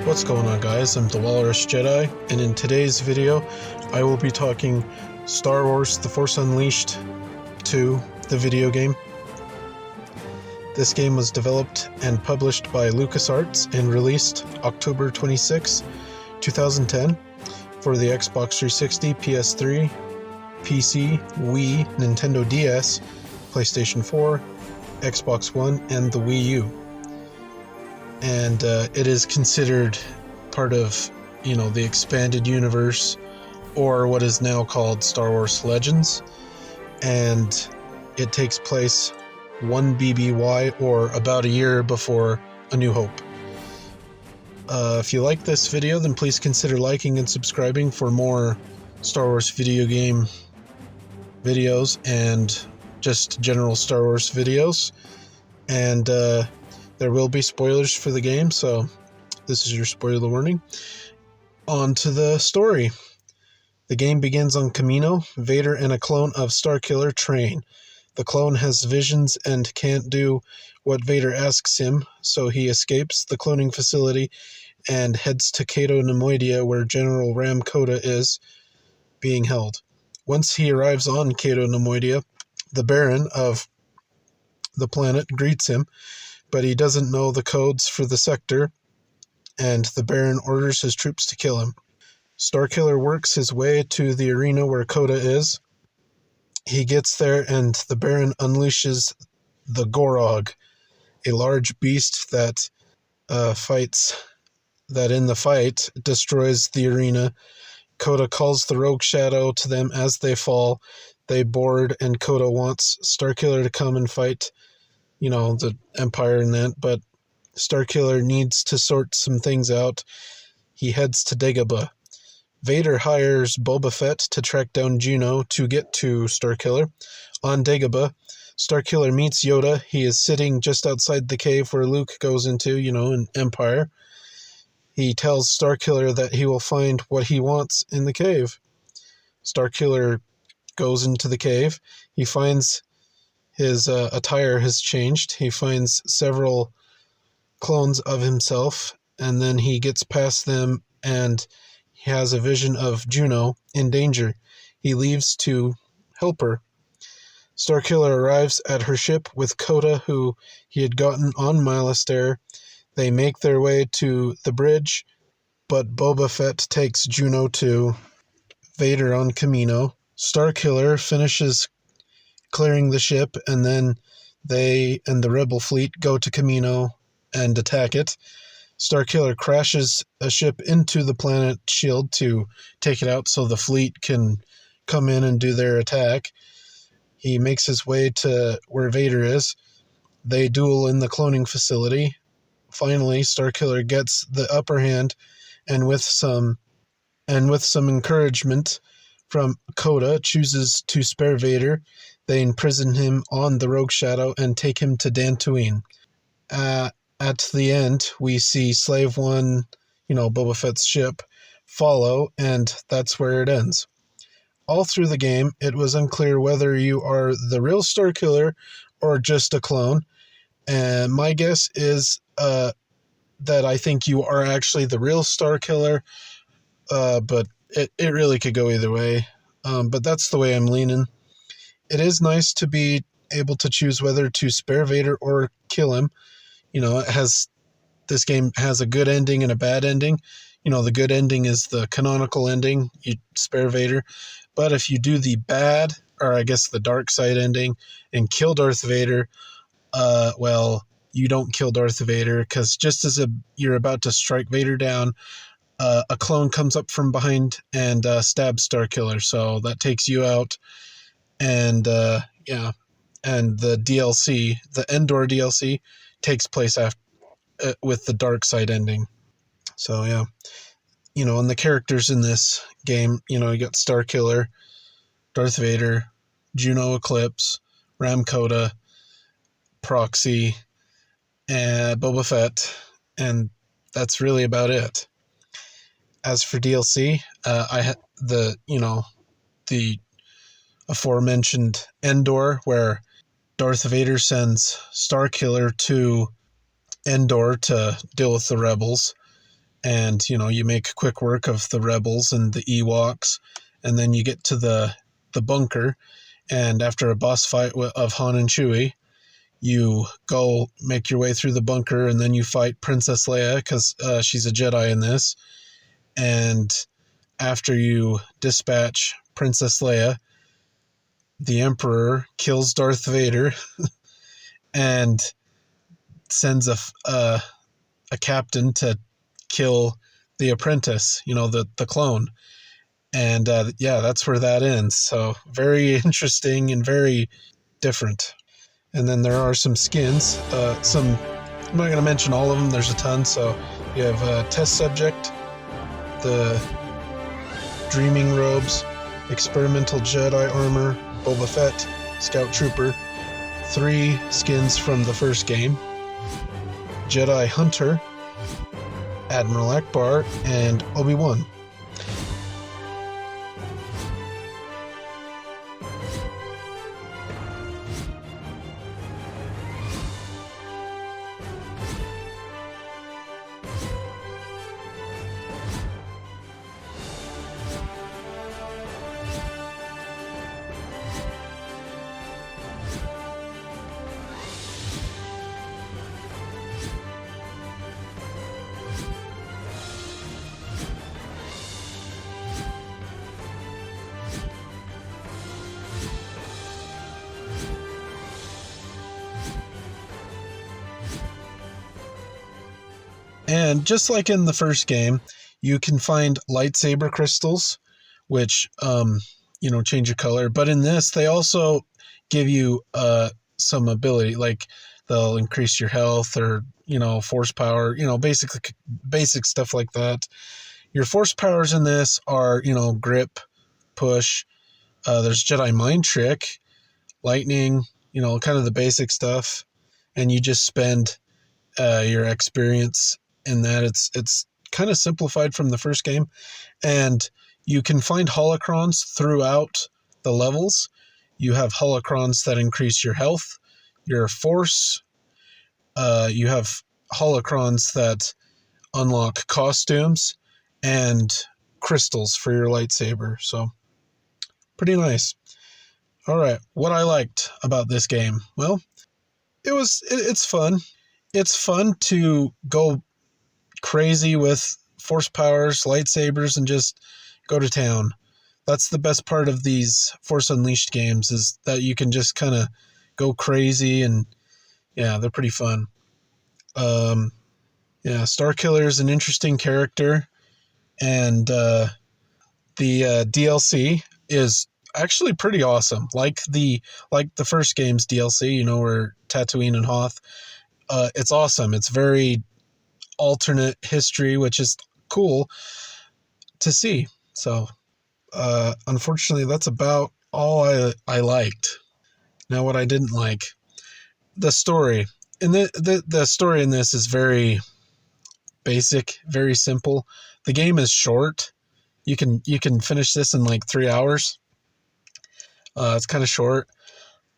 What's going on, guys? I'm the Walrus Jedi, and in today's video I will be talking Star Wars The Force Unleashed 2, the video game. This game was developed and published by LucasArts and released October 26, 2010 for the Xbox 360, PS3, PC, Wii, Nintendo DS, PlayStation 4, Xbox One, and the Wii U. And it is considered part of, the expanded universe, or what is now called Star Wars Legends, and it takes place 1 BBY, or about a year before A New Hope. If you like this video, then please consider liking and subscribing for more Star Wars video game videos and just general Star Wars videos. And there will be spoilers for the game, so this is your spoiler warning. On to the story. The game begins on Kamino. Vader and a clone of Starkiller train. The clone has visions and can't do what Vader asks him, so he escapes the cloning facility and heads to Cato Nemoidia, where General Ram Koda is being held. Once he arrives on Cato Nemoidia, the Baron of the planet greets him, but he doesn't know the codes for the sector, and the Baron orders his troops to kill him. Starkiller works his way to the arena where Koda is. He gets there, and the Baron unleashes the Gorog, a large beast that in the fight destroys the arena. Koda calls the Rogue Shadow to them as they fall. They board, and Koda wants Starkiller to come and fight the Empire and that, but Starkiller needs to sort some things out. He heads to Dagobah. Vader hires Boba Fett to track down Juno to get to Starkiller. On Dagobah, Starkiller meets Yoda. He is sitting just outside the cave where Luke goes into, in Empire. He tells Starkiller that he will find what he wants in the cave. Starkiller goes into the cave. He finds his attire has changed. He finds several clones of himself, and then he gets past them, and he has a vision of Juno in danger. He leaves to help her. Starkiller arrives at her ship with Koda, who he had gotten on Milastair. They make their way to the bridge, but Boba Fett takes Juno to Vader on Kamino. Starkiller finishes clearing the ship, and then they and the Rebel fleet go to Kamino and attack it. Starkiller crashes a ship into the planet shield to take it out so the fleet can come in and do their attack. He makes his way to where Vader is. They duel in the cloning facility. Finally, Starkiller gets the upper hand, and with some encouragement from Koda, chooses to spare Vader. They imprison him on the Rogue Shadow and take him to Dantooine. At the end, we see Slave One, Boba Fett's ship, follow, and that's where it ends. All through the game, it was unclear whether you are the real Starkiller or just a clone. And my guess is that I think you are actually the real Starkiller, but it really could go either way. But that's the way I'm leaning. It is nice to be able to choose whether to spare Vader or kill him. This game has a good ending and a bad ending. The good ending is the canonical ending. You spare Vader. But if you do the bad, or I guess the dark side ending, and kill Darth Vader, you don't kill Darth Vader, because just as you're about to strike Vader down, a clone comes up from behind and stabs Starkiller. So that takes you out. And and the DLC, the Endor DLC, takes place after with the dark side ending. So yeah, and the characters in this game, you got Starkiller, Darth Vader, Juno Eclipse, Ram Koda, Proxy, and Boba Fett, and that's really about it. As for DLC, the aforementioned Endor, where Darth Vader sends Starkiller to Endor to deal with the rebels. and you make quick work of the rebels and the Ewoks, and then you get to the bunker, and after a boss fight of Han and Chewie, you go make your way through the bunker, and then you fight Princess Leia, because she's a Jedi in this. And after you dispatch Princess Leia, the Emperor kills Darth Vader and sends a captain to kill the apprentice, the clone. And that's where that ends. So very interesting and very different. And then there are some skins. I'm not going to mention all of them. There's a ton. So you have Test Subject, the Dreaming Robes, Experimental Jedi Armor, Boba Fett, Scout Trooper, 3 skins from the first game, Jedi Hunter, Admiral Akbar, and Obi-Wan. And just like in the first game, you can find lightsaber crystals, which, change your color. But in this, they also give you some ability, like they'll increase your health or, force power, basic stuff like that. Your force powers in this are, grip, push. There's Jedi Mind Trick, lightning, kind of the basic stuff. And you just spend your experience in that. It's kind of simplified from the first game, and you can find holocrons throughout the levels. You have holocrons that increase your health, your force. You have holocrons that unlock costumes and crystals for your lightsaber. So pretty nice. All right, what I liked about this game, well, it's fun. It's fun to go crazy with force powers, lightsabers, and just go to town. That's the best part of these Force Unleashed games, is that you can just kind of go crazy, and yeah, they're pretty fun. Starkiller is an interesting character, and the DLC is actually pretty awesome. Like the first game's DLC, where Tatooine and Hoth. It's awesome. It's very alternate history, which is cool to see. So, unfortunately, that's about all I liked. Now, what I didn't like, the story. And the story in this is very basic, very simple. The game is short. You can finish this in like 3 hours. It's kind of short.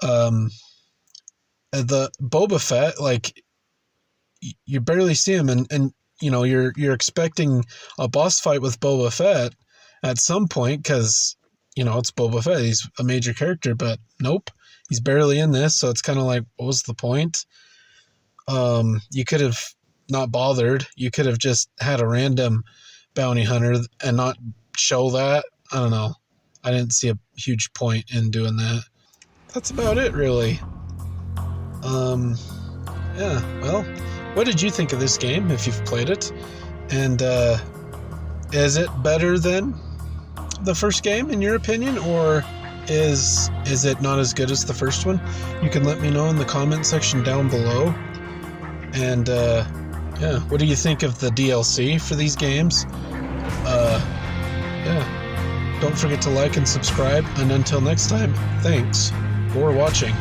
The Boba Fett, like, you barely see him, and you're expecting a boss fight with Boba Fett at some point, because it's Boba Fett, he's a major character, but nope, he's barely in this. So it's kind of like, what was the point? You could have not bothered. You could have just had a random bounty hunter and not show that. I don't know. I didn't see a huge point in doing that. That's about it, really. Well, what did you think of this game, if you've played it? And is it better than the first game, in your opinion, or is it not as good as the first one? You can let me know in the comment section down below. And what do you think of the DLC for these games? Don't forget to like and subscribe, and until next time, thanks for watching.